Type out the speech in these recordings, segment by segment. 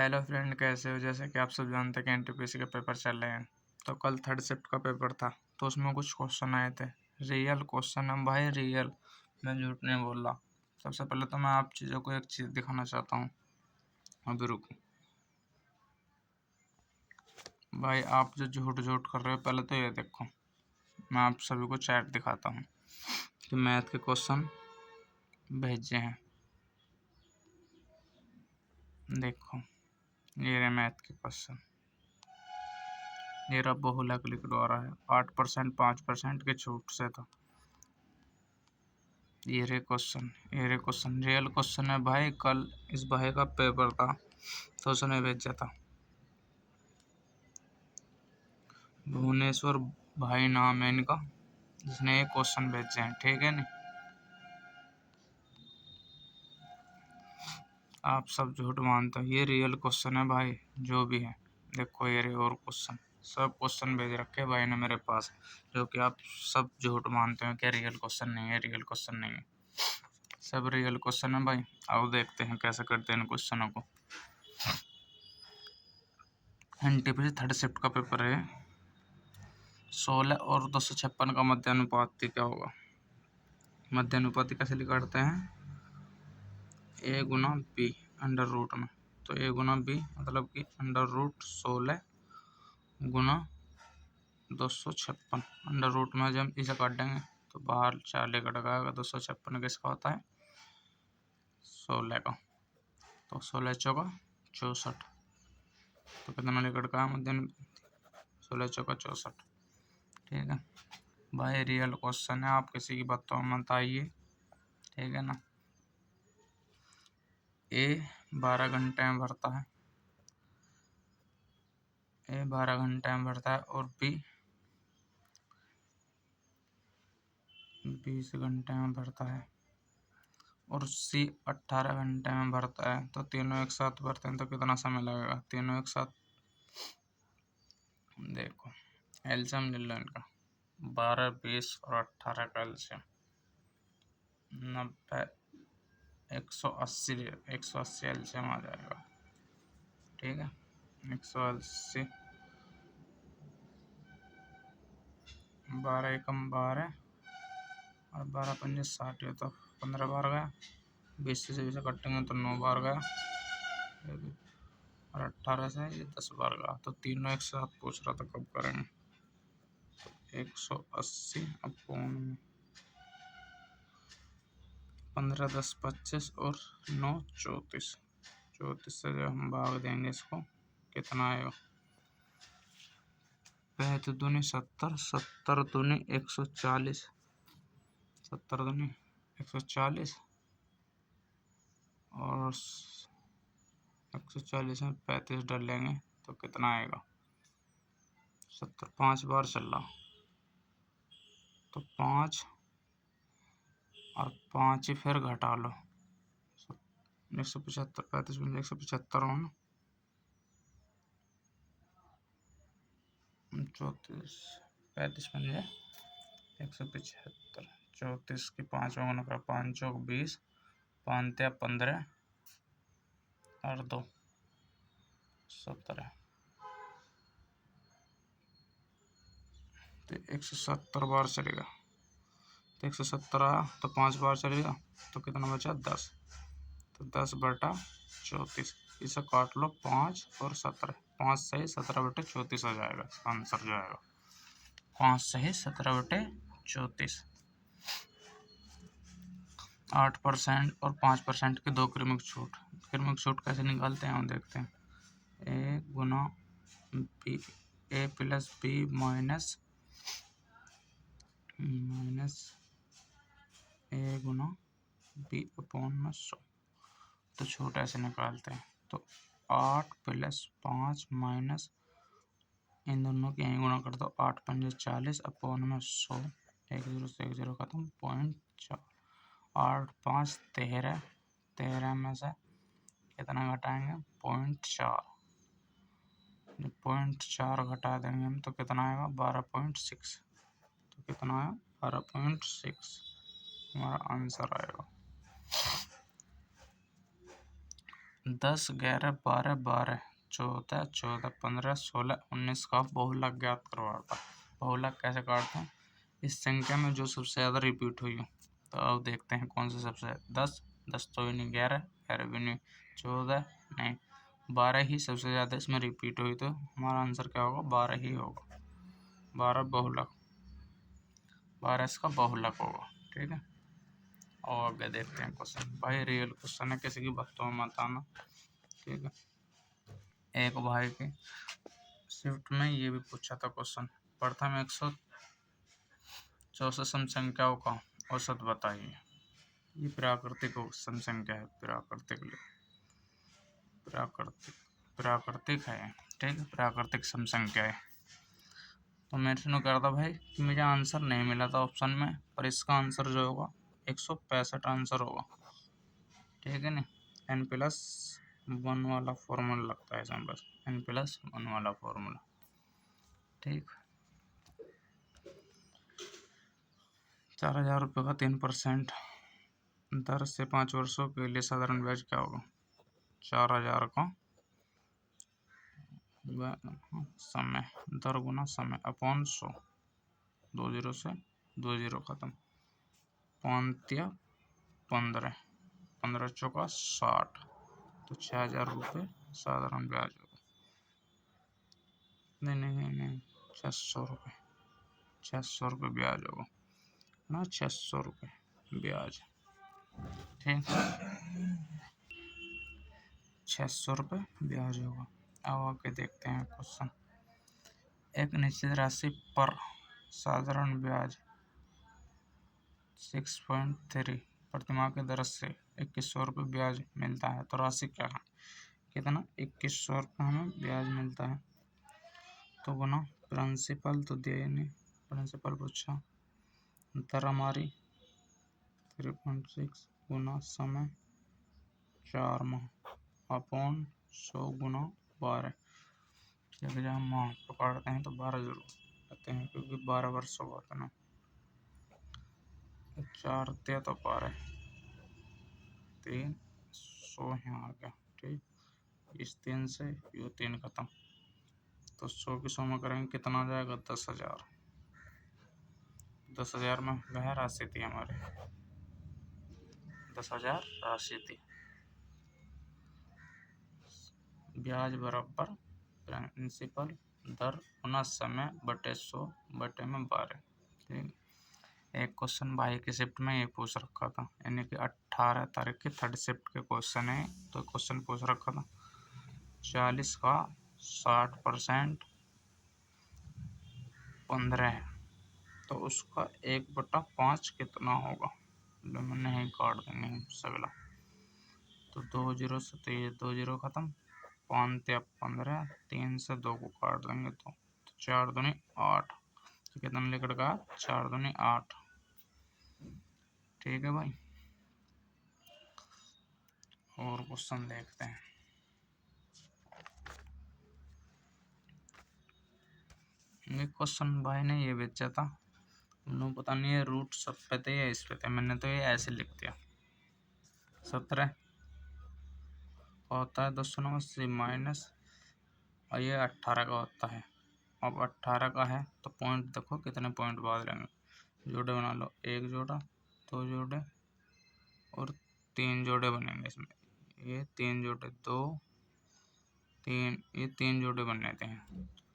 Hello friend, कैसे हो। जैसे कि आप सब जानते हैं कि एनटीपीसी के पेपर चल रहे हैं। तो कल थर्ड शिफ्ट का पेपर था, तो उसमें कुछ क्वेश्चन आए थे। रियल क्वेश्चन है भाई, रियल। मैं झूठ नहीं बोल रहा। सबसे पहले तो मैं आप चीज़ों को एक चीज़ दिखाना चाहता हूँ। अभी रुको भाई, आप जो झूठ झूठ कर रहे हो, पहले तो ये देखो। मैं आप सभी को चैट दिखाता हूँ कि मैथ के क्वेश्चन भेजे हैं। देखो, ये रहे मैथ के क्वेश्चन। ये रहा बहुला क्लिक द्वारा है, 8% 5% की छूट से था। ये रे क्वेश्चन रियल क्वेश्चन है भाई। कल इस भाई का पेपर था तो उसने भेजा था। भुवनेश्वर भाई नाम है इनका, जिसने ये क्वेश्चन भेजे हैं। ठीक है नहीं, आप सब झूठ मानते हो। ये रियल क्वेश्चन है भाई, जो भी है। देखो ये रे और क्वेश्चन, सब क्वेश्चन भेज रखे भाई ने मेरे पास, जो कि आप सब झूठ मानते हो कि रियल क्वेश्चन नहीं है, रियल क्वेश्चन नहीं है। सब रियल क्वेश्चन है भाई। आओ देखते हैं कैसे करते हैं इन क्वेश्चनों को। एनटीपीसी थर्ड शिफ्ट का पेपर है। 16 और 256 का मध्यानुपाती क्या होगा। मध्यानुपाती कैसे निकालते हैं। ए गुना बी अंडर रूट में। तो ए गुना बी मतलब कि अंडर रूट 16 गुना 256 अंडर रूट में। जब हम इसे काटेंगे तो बाहर 4 लेकर लगाएगा। 256 किसका होता है, 16 का। तो 16 चौका 64। तो कितना लेकर का मध्यानुपाती, 16 चौका 64। ठीक है भाई, रियल क्वेश्चन है। आप किसी की बातों में मत आइए, ठीक है ना। ए 12 घंटे में भरता है, ए 12 घंटे में भरता है, और बी 20 घंटे में भरता है, और सी 18 घंटे में भरता है। तो तीनों एक साथ भरते हैं तो कितना समय लगेगा। तीनों एक साथ देखो, एलसीएम ले लो इनका। 12 20 और 18 का एलसीएम 90 180 180 एलसीएम आ जाएगा। ठीक है, 180 12 एकम 12 और 12 पंजे 60 है, तो 15 बार गया। 20 से 20 कटेंगे तो 9 बार गया, और 18 से ये 10 बार गया। तो तीनों एक साथ पूछ रहा था कब करेंगे। तो 180 अपॉन 15 10 25 और 9 34। 34 से जब हम भाग देंगे इसको, कितना आएगा। 65 दूनी 70, 70 दूनी 140, 70 दूनी 140, और 140 में 35 डालेंगे तो कितना आएगा। 70 5 बार चल रहा, तो 5 और 5 ही फिर घटा लो। 175 35 में 175 हो ना, 34 35 में 175, 34 की 5 गुना का 5 चौक 20, 5 15 और 2 17। तो 170 बार चलेगा। तो 170 आया तो 5 बार चलेगा, तो कितना बचा 10। तो 10/34। इसे काट लो 5 और 17, 5 सही 17/34 आ जाएगा। इसका आंसर जो आएगा 5 सही 17/34। 8% और 5% की 2 क्रमिक छूट। क्रमिक छूट कैसे निकालते हैं हम देखते हैं। ए गुना बी, ए प्लस बी माइनस ए गुना बी अपॉन में 100। तो छूट ऐसे निकालते हैं। तो 8 + 5 माइनस इन दोनों के यहीं गुणा कर दो। 8 पंजे 40 अपॉन में 100। 1 0 से 1 0 खत्म, 0.4। 8 5 13, 13 में से कितना घटाएंगे 0.4। 0.4 घटा देंगे हम तो कितना आएगा 12.6। तो कितना आया 12.6 हमारा आंसर आएगा। 10, 11, 12, 12, 14, 14, 15, 16, 19 का बहुलक ज्ञात करवाता। बहुलक कैसे काटते हैं? इस संख्या में जो सबसे ज़्यादा रिपीट हुई हो। तो अब देखते हैं कौन सा सबसे 10, 10 तो ही नहीं, 11, 11 भी नहीं, 14 नहीं, 12 ही सबसे ज़्यादा इसमें रिपीट हुई, तो हमारा आंसर क्या होगा? 12 ही होगा। 12 बहुलक, 12 इसका बहुलक होगा। ठीक है, और आगे देखते हैं क्वेश्चन। भाई रियल क्वेश्चन है, किसी की बातों में मत आना। ठीक है, एक भाई के शिफ्ट में ये भी पूछा था क्वेश्चन। प्रथम 164 सम संख्याओं का औसत बताइए। ये प्राकृतिक सम संख्या है, प्राकृतिक प्राकृतिक प्राकृतिक है। ठीक है, प्राकृतिक सम संख्या है। तो मेरे से कह रहा था भाई कि मुझे आंसर नहीं मिला था ऑप्शन में, पर इसका आंसर जो होगा 165 आंसर होगा। ठीक है ना, n+1 वाला फॉर्मूला लगता है इसमें, बस n+1 वाला फॉर्मूला। ठीक, 4,000 रुपये का 3% दर से 5 वर्षों के लिए साधारण ब्याज क्या होगा? 4,000 का समय, दर गुना समय अपॉन 100, 20 से 20 खत्म, 5 या 15, 15 चौका 60, तो 6,000 रुपये साधारण ब्याज होगा। नहीं, 600 रुपये, 600 रुपये ब्याज होगा ना, 600 रुपये ब्याज। ठीक, 600 रुपये ब्याज होगा। अब आके देखते हैं क्वेश्चन। एक निश्चित राशि पर साधारण ब्याज 6.3 प्रतिमाह के दर से 2100 रुपये ब्याज मिलता है, तो राशि क्या है? कितना? 2100 रुपये हमें ब्याज मिलता है। तो गुना प्रिंसिपल तो दिया ही नहीं, प्रिंसिपल पूछा, दर हमारी 3.6 गुना समय 4 माह अपॉन 100 गुना 12। जब हम माह पकड़ते हैं तो 12 जरूर कहते हैं, क्योंकि 12 वर्षों का होता है ना। 4 तो 12, 300 यहाँ आ गया। ठीक, इस 3 से ये 3 खत्म, तो 100 की 100 में करेंगे कितना जाएगा? 10,000। 10,000 में वह राशि थी हमारे, 10,000 राशि थी। ब्याज बराबर प्रिंसिपल दर गुना समय बटे 100 बटे में 12। ठीक, एक क्वेश्चन भाई की शिफ्ट में ये पूछ रखा था, यानी कि 18 तारीख की थर्ड शिफ्ट के क्वेश्चन है। तो क्वेश्चन पूछ रखा था 40 का 60% 15 है, तो उसका 1/5 कितना होगा? नहीं काट देंगे हम सगला, तो 2 जीरो से तो ये 2 जीरो खत्म, 5 या 15, 3 से 2 को काट देंगे तो 4 दूनी 8, तो कितना निकलेगा? 4 दूनी 8। ठीक है भाई, और क्वेश्चन देखते हैं। ये क्वेश्चन भाई ने ये बेचा था, उन्होंने पता नहीं है रूट सब पे थे या इस पे थे, मैंने तो ये ऐसे लिख दिया। 17 होता है 280 माइनस, और ये 18 का होता है। अब 18 का है तो पॉइंट देखो कितने पॉइंट बाद लेंगे, जोड़े बना लो, 1 जोड़ा, 2 जोड़े और 3 जोड़े बनेंगे इसमें। ये 3 जोड़े, 2 3, ये 3 जोड़े बनने थे,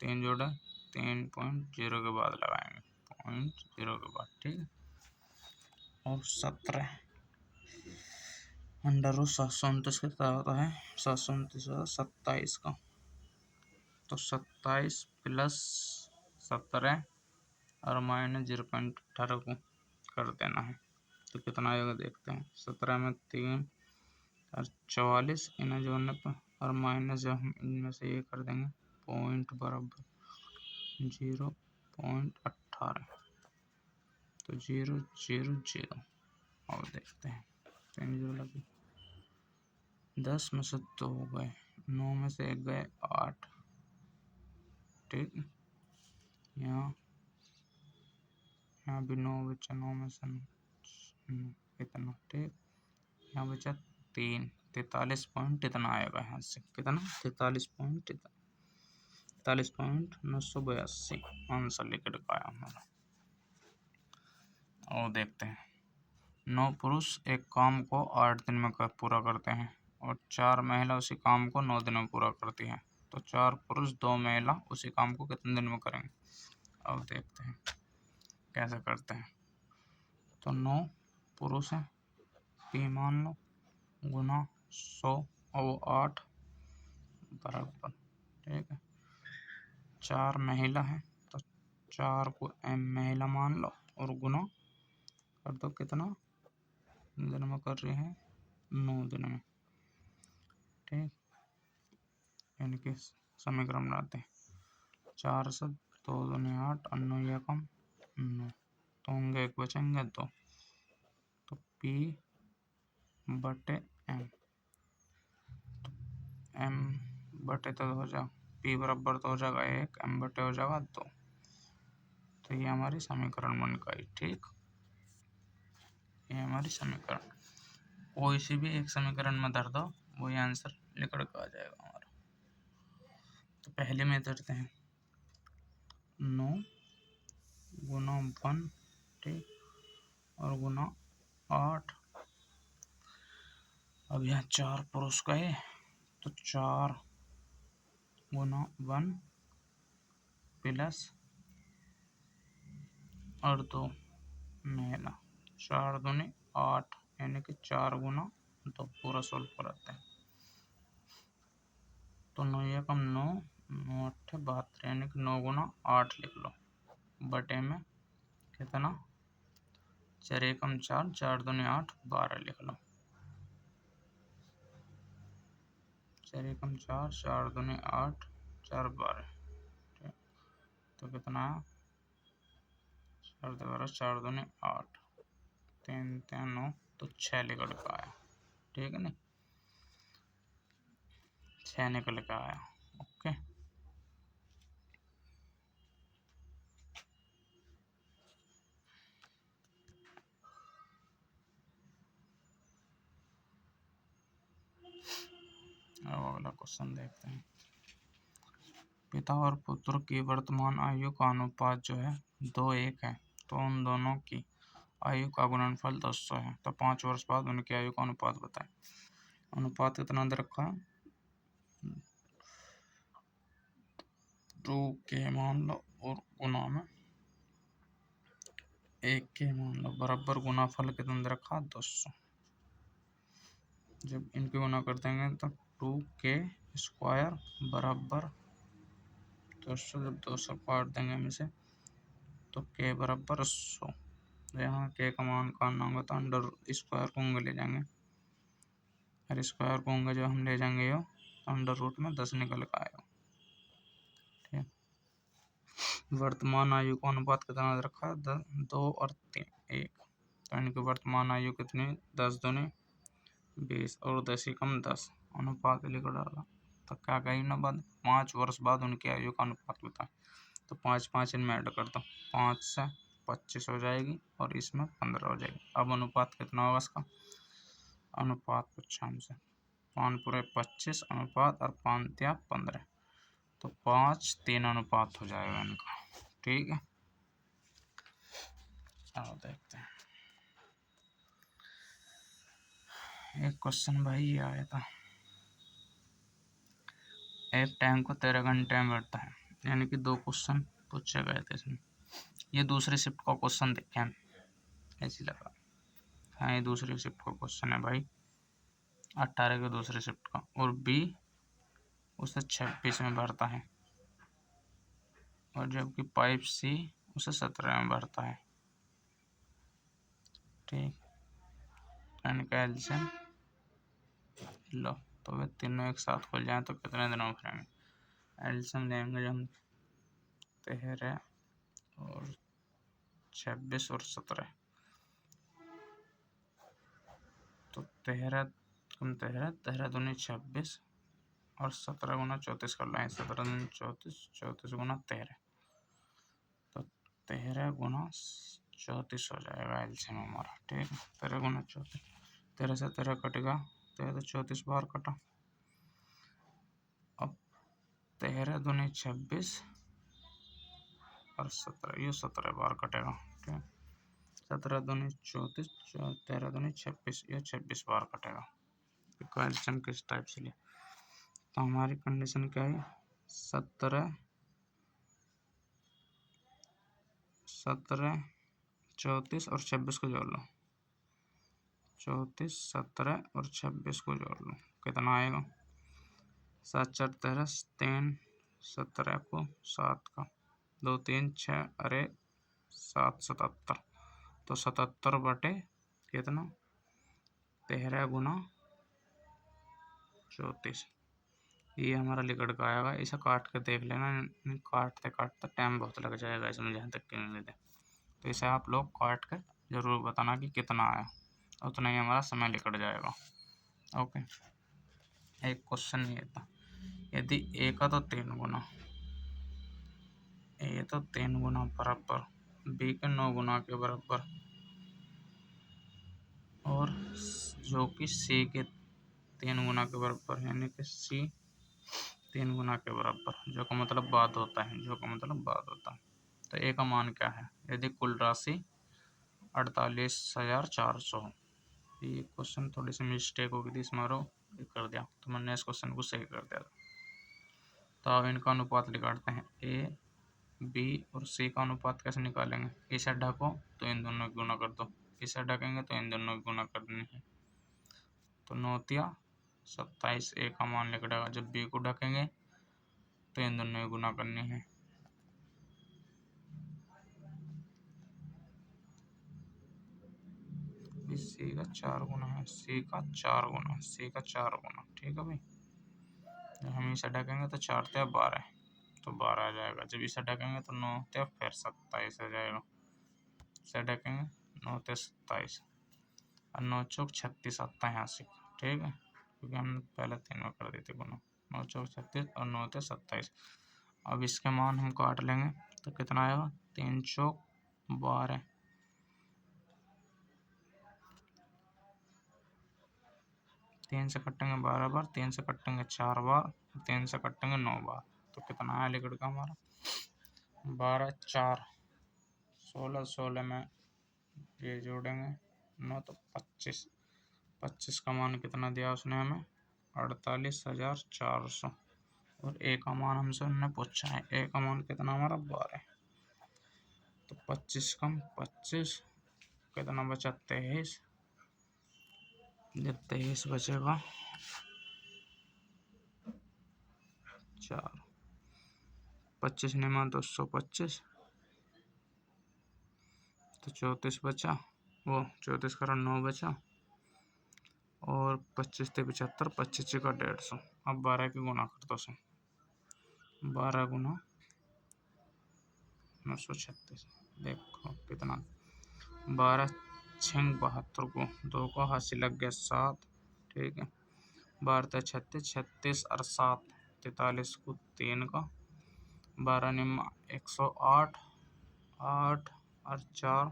3 जोड़े 3.0 के बाद लगाएंगे, 0.0 के बाद। ठीक है, और 17 अंडर 729 कितना होता है? 729 27 का, तो 27 प्लस 17 और माइनस 0.18 को कर देना है, तो कितना आएगा देखते हैं। 17 में 3 और 44 इन्हें जोड़ने पर, और माइनस जब हम इनमें से ये कर देंगे पॉइंट बराबर 0.18, तो 0.00। और देखते हैं 3 जो लगी, 10 में से 2 हो गए, 9 में से 1 गए 8। ठीक, यहाँ भी 9 बचा, 9 में से इतना। ठीक, यहाँ बचा 3 43 पॉइंट इतना आएगा यहाँ से, कितना 43.982 आंसर लिख आया हमारा। और देखते हैं 9 पुरुष एक काम को 8 दिन में पूरा करते हैं और 4 महिला उसी काम को 9 दिन में पूरा करती हैं, तो 4 पुरुष 2 महिला उसी काम को कितने दिन में करेंगे। अब देखते हैं कैसे करते हैं। तो 9 पुरुष हैं, P मान लो, गुना 100 और 8 बराबर, ठीक है। 4 महिला है तो 4 को M महिला मान लो और गुना कर दो, कितना दिन में कर रहे हैं, 9 दिन में, ठीक। यानी कि समीकरण बनाते हैं, 4 से 2 दूनी 8 और 9 या कम 9, तो होंगे एक बचेंगे 2, तो P बटे M, M बटे तो हो जाएगा P बराबर तो हो जाएगा 1, M बटे हो जाएगा 2, तो ये हमारी समीकरण बन गई, ठीक। ये हमारी समीकरण, कोई सी भी एक समीकरण में धर दो वही आंसर निकल कर आ जाएगा हमारा। तो पहले में धरते हैं 9 गुना 1, ठीक, और गुना 8। अब यहाँ 4 पुरुष गए तो 4 गुना 1 प्लस और 2 महिला, 4 दूनी 8, यानी कि 4 गुना 2 पूरा सोल्व कराते हैं, तो 9 या कम 9, 9 8 72, यानी कि 9 गुना 8 लिख लो, बटे में कितना 4 एकम 4, 4 दूनी 8 12 लिख लो, 4 एकम 4, 4 दूनी 8, 4 12, ठीक। तो कितना है 4 12, 4 दूनी 8, 3 3 9, तो 6 निकल का आया, ठीक है, नहीं 6 निकल का आया, ओके। अब अगला क्वेश्चन देखते हैं। पिता और पुत्र की वर्तमान आयु का अनुपात जो है 2:1 है, तो उन दोनों की आयु का गुणनफल 200 है, तो 5 वर्ष बाद उनकी आयु का अनुपात बताएं। अनुपात कितना दे रखा है, 2 के मान लो और गुना में 1 के मान लो, बराबर गुनाफल कितना दे रखा 200। जब इनकी गुना कर देंगे तो 2 के² बराबर 200, जब 200 काट देंगे हम इसे तो k बराबर 100, यहाँ k का मान काटना होगा तो अंडर स्क्वायर को होंगे ले जाएंगे, और स्क्वायर को होंगे जो हम ले जाएंगे यो अंडर रूट में 10 निकल का आएगा, ठीक। वर्तमान आयु का अनुपात कितना रखा है 2 और 3 1, तो इनकी वर्तमान आयु कितनी 10 दूनी 20 और 10 कम 10, अनुपात लिख डाला, तो क्या कही ना बाद 5 वर्ष बाद उनकी आयु का अनुपात बताए, तो 5 5 इनमें ऐड कर दो, 5 से 25 हो जाएगी और इसमें 15 हो जाएगी। अब अनुपात कितना होगा इसका, अनुपात पूछा हमसे, 5 पूरे 25 अनुपात और 5 त्या 15, तो 5 3 अनुपात हो जाएगा इनका, ठीक है। अब देखते हैं एक क्वेश्चन भाई ये आया था, एक टैंक को 13 घंटे में भरता है, यानी कि 2 क्वेश्चन पूछे गए थे इसमें। ये दूसरी शिफ्ट का क्वेश्चन देखे हम, ऐसी लगा, हाँ ये दूसरी शिफ्ट का क्वेश्चन है भाई, 18 के दूसरी शिफ्ट का, और बी उसे 26 में भरता है, और जबकि पाइप सी उसे 17 में भरता है, ठीक। इनका एल्शियम लो, तो वे तीनों एक साथ खुल जाए तो कितने दिनों में भरेंगे। एल्शियम लेंगे जो हम 13 और 26 और 17, तो 13 कम 13 13 दूनी 26 और 17 गुना 34 कर लें, 17 दूनी 34 34 गुना 13, तो 13 गुना 34 हो जाएगा एल्शियम हमारा, ठीक है। 13 गुना 34, 13 से 13 कटेगा तो 34 बार कटा। अब 13 दूनी 26 और 17, ये 17 बार कटेगा। ठीक, 17 दूनी 34, 13 दूनी 26, ये 26 बार कटेगा। क्वेश्चन किस टाइप से लिया, तो हमारी कंडीशन क्या है, 17 34 और 26 को जोड़ लो, 34 17 और 26 को जोड़ लो, कितना आएगा, 7 4 13, 3 17 को 7 का 2 3 6, अरे 7 77, तो 77 बटे कितना, 13 गुना 34, ये हमारा लिखड़ का आएगा। इसे काट के देख लेना, काटते काटते टाइम बहुत लग जाएगा इसमें, जहाँ तक कि नहीं दे, तो इसे आप लोग काट कर जरूर बताना कि कितना आया, उतना ही हमारा समय निकल जाएगा। ओके, एक क्वेश्चन ये था, यदि ए का तो 3 गुना, ए तो 3 गुना बराबर बी के 9 गुना के बराबर, और जो कि सी के 3 गुना के बराबर, यानी कि सी 3 गुना के बराबर, जो का मतलब बाद होता है, जो का मतलब बाद होता है। तो ए का मान क्या है, यदि कुल राशि 48,400, ये क्वेश्चन थोड़ी सी मिस्टेक हो गई थी इसमें, कर दिया, तो मैंने इस क्वेश्चन को सही कर दिया था। तो अब इनका अनुपात निकालते हैं, ए बी और सी का अनुपात कैसे निकालेंगे, इसे ढको तो इन दोनों की गुना कर दो, इसे ढकेंगे तो इन दोनों की गुना करनी है, तो 9 27 ए का मान निकलेगा। जब बी को ढकेंगे तो इन दोनों की गुना करनी है, सी का 4 गुना है, सी का 4 गुना, सी का 4 गुना, ठीक है भाई। जब हम इसे ढकेंगे तो 4 × 12, तो 12 आ जाएगा। जब इसे ढकेंगे तो 9 × फिर 27 आ जाएगा, इसे ढकेंगे 9 × 27 और 9 चौक 36 आता है यहाँ से, ठीक है, क्योंकि हमने पहले 3 में कर दी थी गुना, 9 चौक 36 और 9 × 27। अब इसके मान हम काट लेंगे तो कितना आएगा, 3 चौक 12, 3 से कटेंगे 12 बार, 3 से कटेंगे 4 बार, 3 से कटेंगे 9 बार, तो कितना आया लिक्विड का हमारा, 12 4 16, 16 में ये जोड़ेंगे 9 तो 25, 25 का मान कितना दिया उसने हमें, 48,400, और ए का मान हमसे उन्होंने पूछा है, ए का मान कितना हमारा 12, तो 25 कम 25 कितना बचा, 23, जब 23 बचेगा 4, 25 निमा 225, तो 34 बचा, वो 34 का 9 बचा, और 25 × 75, 25 का 150, अब 12 की गुना कर दो, 12 गुना 936, देखो कितना, 12 6 72 को 2 का हासिल लग गया 7, ठीक है, 12 36, 36 और 7 43 को 3 का, 12 निम्न 108, 8 और 4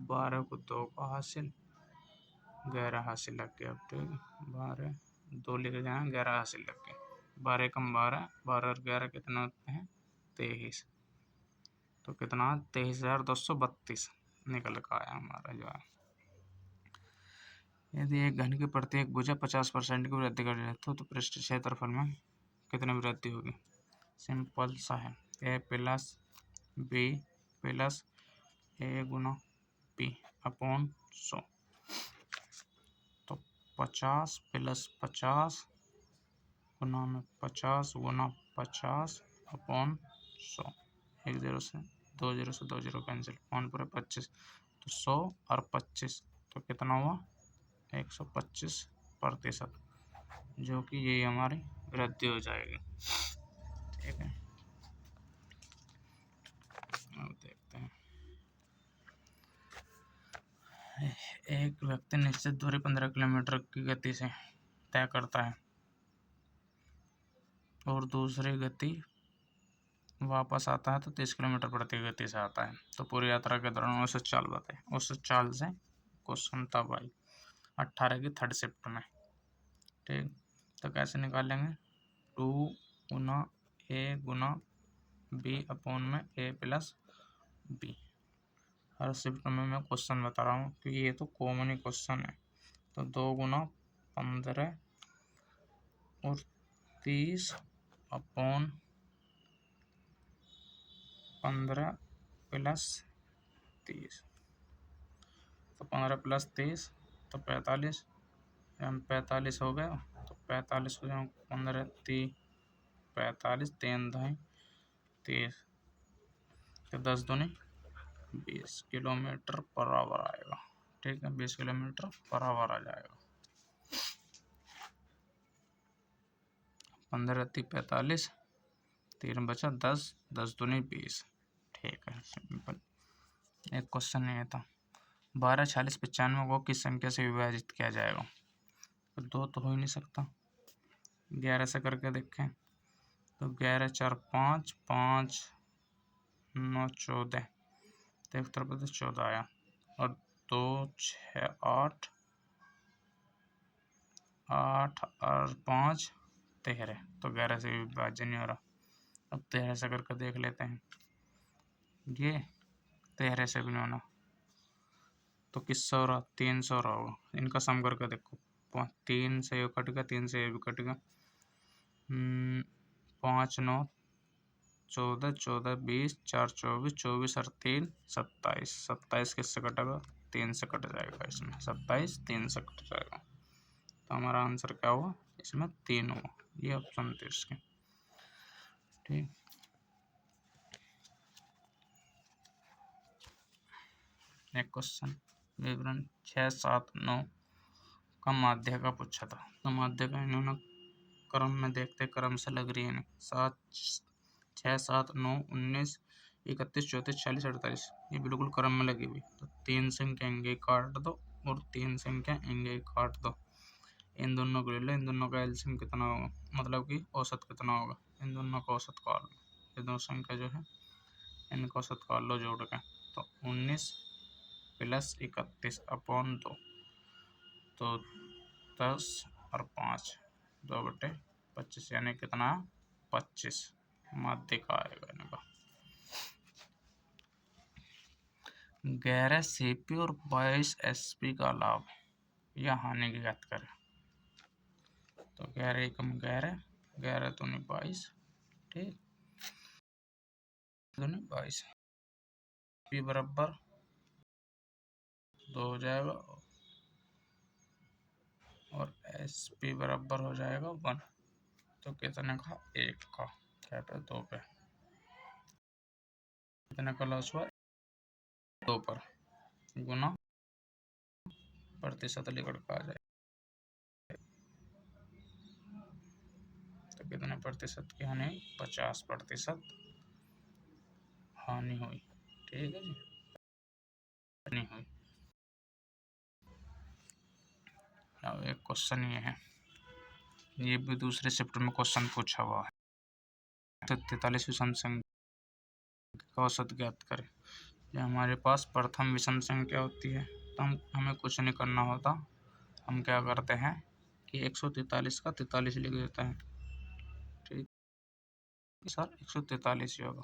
12 को 2 का हासिल, 11 हासिल लग गया, ठीक है, 12 2 लिखे जाए, 11 हासिल लग गए, 12 कम 12, 12 और 11 कितना होते हैं, 23, तो कितना 23,232 निकल का आया हमारा जो है। यदि एक घन की प्रत्येक भुजा 50% की वृद्धि कर रहे तो पृष्ठ क्षेत्रफल में कितनी वृद्धि होगी, सिंपल सा है, ए प्लस बी प्लस ए गुना बी अपॉन 100, तो 50 + 50 गुना में 50 गुना 50 अपॉन 100, 1 0 से 2 0 से 2 0 कैंसिल, अपॉन पूरे 25, तो 100 और 25 तो कितना हुआ, 125%, जो कि यही हमारी वृद्धि हो जाएगी, ठीक है। अब देखते हैं, एक व्यक्ति निश्चित दूरी 15 किलोमीटर की गति से तय करता है और दूसरी गति वापस आता है तो 30 किलोमीटर प्रति गति से आता है, तो पूरी यात्रा के दौरान उस चाल बताए, उस चाल से क्वेश्चन था भाई 18 की 3rd शिफ्ट में, ठीक, तो कैसे निकालेंगे? 2 गुना ए गुना बी अपॉन में ए प्लस बी। हर शिफ्ट में मैं क्वेश्चन बता रहा हूँ क्योंकि ये तो कॉमन ही क्वेश्चन है। तो 2 गुना 15 और 30 अपॉन 15 प्लस 30, तो 15 प्लस 30 तो 45, 45 हो गया। तो 45 हो जाए 15 30 45 3 2 30, तो 10 दूनी 20 किलोमीटर पर आवर आएगा। ठीक है, 20 किलोमीटर पर आवर आ जाएगा। 15 30 45, 3 बचा 10, 10 दूनी 20। ठीक है, सिंपल। एक क्वेश्चन ये था, 12 46 95 को किस संख्या से विभाजित किया जाएगा? तो 2 तो हो ही नहीं सकता। 11 से करके देखें, तो 11 4 5 5 9 14, तो एक तरफ तो 14 आया, और 2 6 8 8 और 5 13, तो 11 से विभाजन नहीं हो रहा। अब 13 से करके देख लेते हैं, ये 13 से भी नहीं होना, तो किससे हो रहा? 3 से हो रहा होगा। इनका सम करके देखो, 3 से ये कट गया, 3 से ये भी कट गया, 5 9 14 14 20 4 24 24 और 3 27, 27 किससे कटेगा? 3 से कट जाएगा। इसमें 27 3 से कट जाएगा, तो हमारा आंसर क्या हुआ? इसमें 3 हुआ। ये ऑप्शन थे इसके। ठीक, नेक्स्ट क्वेश्चन, विवरण 6 7 9 का माध्य का पूछा था। तो माध्य का इन्होंने क्रम में देखते, क्रम से लग रही है नहीं। 7 6 7 9 19 31 34 40 48, ये बिल्कुल क्रम में लगी हुई। तो 3 संख्या इंगे काट दो और 3 संख्या इंगे काट दो। इन दोनों को ले लो, इन दोनों का एलसीएम कितना होगा, मतलब कि औसत कितना होगा? इन दोनों का औसत काट लो, ये दो संख्या जो है इनका औसत काट लो जोड़ के। तो 19 प्लस 31 अपॉन 2, तो 10 और 5 2/25, यानी कितना? 25 माध्य का आएगा इनका। 11 सीपी और 22 एसपी का लाभ या हानि की बात करें, तो 11 एकम 11 11 दूनी 22, ठीक, दूनी 22, पी बराबर 2 हो जाएगा और एस पी बराबर हो जाएगा 1। तो कितने का? 1 का। क्या पे? 2 पे। कितने का लॉस हुआ? 2 पर, गुना प्रतिशत लिखट का आ जाए, तो कितने प्रतिशत की हानि? 50% हानि हुई। ठीक है जी, नहीं हुई। अब एक क्वेश्चन ये है, ये भी दूसरे शिफ्ट में क्वेश्चन पूछा हुआ है। तो 43 विषम संख्या का औसत ज्ञात करें। ये हमारे पास प्रथम विषम संख्या होती है, तो हमें कुछ नहीं करना होता। हम क्या करते हैं कि 143 का 43 लिख देते हैं। ठीक सर, 143 ही होगा।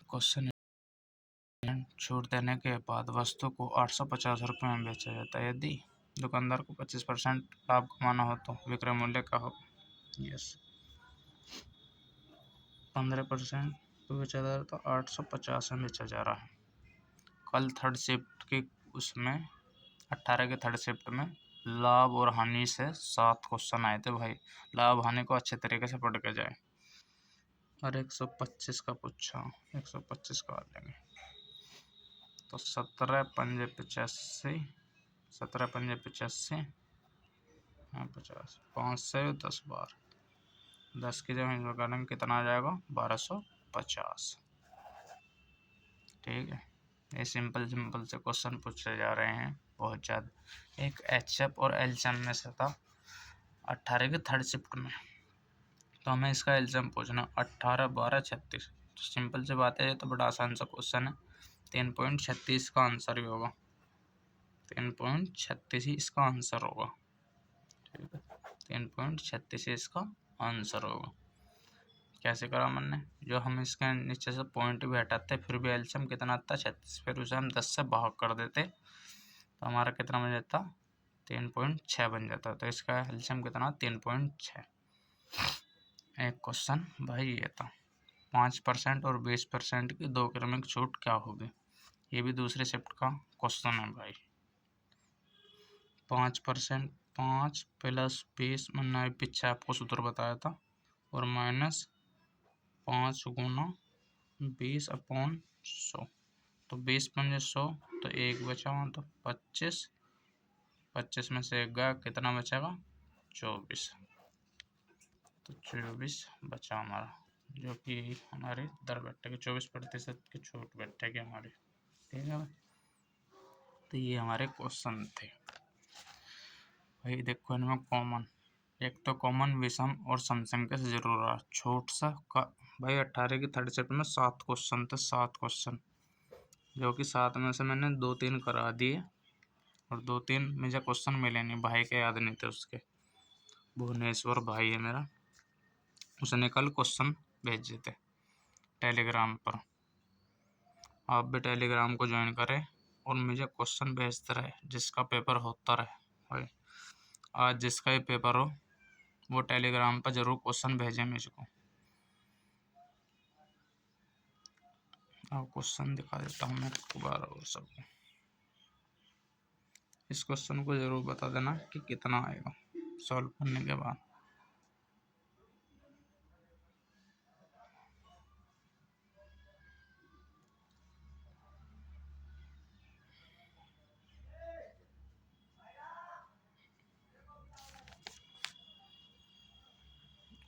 क्वेश्चन, छूट देने के बाद वस्तु को 850 रुपये में बेचा जाता है। यदि दुकानदार को 25% लाभ कमाना हो तो विक्रय मूल्य क्या हो? यस, 15% बेचा जा रहा, तो 850 में बेचा जा रहा है। कल थर्ड शिफ्ट की उसमें 18 के थर्ड शिफ्ट में लाभ और हानि से 7 क्वेश्चन आए थे भाई। लाभ हानि को अच्छे तरीके से पढ़ के जाए। और 125 का पूछा, 125 का लेंगे, तो 17 पंजे 85, 17 पंजे 85, 50, 5 से 10 बार, 10 की जगह लगाने कितना आ जाएगा? 1250। ठीक है, ये सिंपल सिंपल से क्वेश्चन पूछे जा रहे हैं बहुत ज़्यादा। एक एचएफ और एलसीएम में से था 18 के थर्ड शिफ्ट में, तो हमें इसका एलसीएम पूछना 18 12 36। तो सिंपल सी बात है, ये तो बड़ा आसान सा क्वेश्चन है। 3.36 का आंसर ही होगा, 3.36 ही इसका आंसर होगा। ठीक है, 3.36 इसका आंसर होगा। कैसे करा मैंने, जो हम इसके नीचे से पॉइंट भी हटाते फिर भी एलसीएम कितना आता 36, फिर उसे हम 10 से भाग कर देते तो हमारा कितना बन जाता 3.6 बन जाता। तो इसका एलसीएम कितना 3.6। एक क्वेश्चन भाई ये था 5% और 20% की 2 क्रमिक छूट क्या होगी। ये भी दूसरे शिफ्ट का क्वेश्चन है भाई। 5%, 5 प्लस 20, मैंने पीछे आपको सूत्र बताया था, और माइनस 5 गुना 20/100। तो 20×100 तो 1 बचा वहाँ, तो 25, 25 में से 1 गया, कितना बचेगा 24। तो 24 बचा हमारा, जो कि हमारे दर बैठेगी 24% की छूट बैठेगी हमारी। ठीक है, तो ये हमारे क्वेश्चन थे भाई। देखो इनमें कॉमन, एक तो कॉमन विषम और समसंख्या से जरूर रहा छोट सा का भाई। 18 की थर्ड शिफ्ट में 7 क्वेश्चन थे, 7 क्वेश्चन, जो कि 7 में से मैंने 2-3 करा दिए, और 2-3 मुझे क्वेश्चन मिले नहीं, भाई के याद नहीं थे उसके। भुवनेश्वर भाई है मेरा, उसने कल क्वेश्चन भेजे थे टेलीग्राम पर। आप भी टेलीग्राम को ज्वाइन करें और मुझे क्वेश्चन भेजते रहे, जिसका पेपर होता रहे भाई। आज जिसका ही पेपर हो वो टेलीग्राम पर जरूर क्वेश्चन भेजें मुझको। अब क्वेश्चन दिखा देता हूँ मैं दोबारा और सबको। इस क्वेश्चन को जरूर बता देना कि कितना आएगा सॉल्व करने के बाद।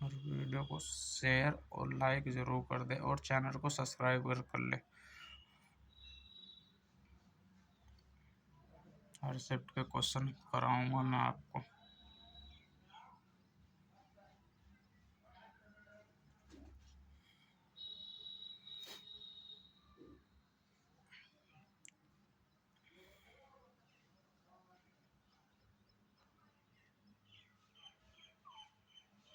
और वीडियो को शेयर और लाइक ज़रूर कर दे, और चैनल को सब्सक्राइब कर ले। हर शिफ्ट के क्वेश्चन कराऊंगा मैं आपको।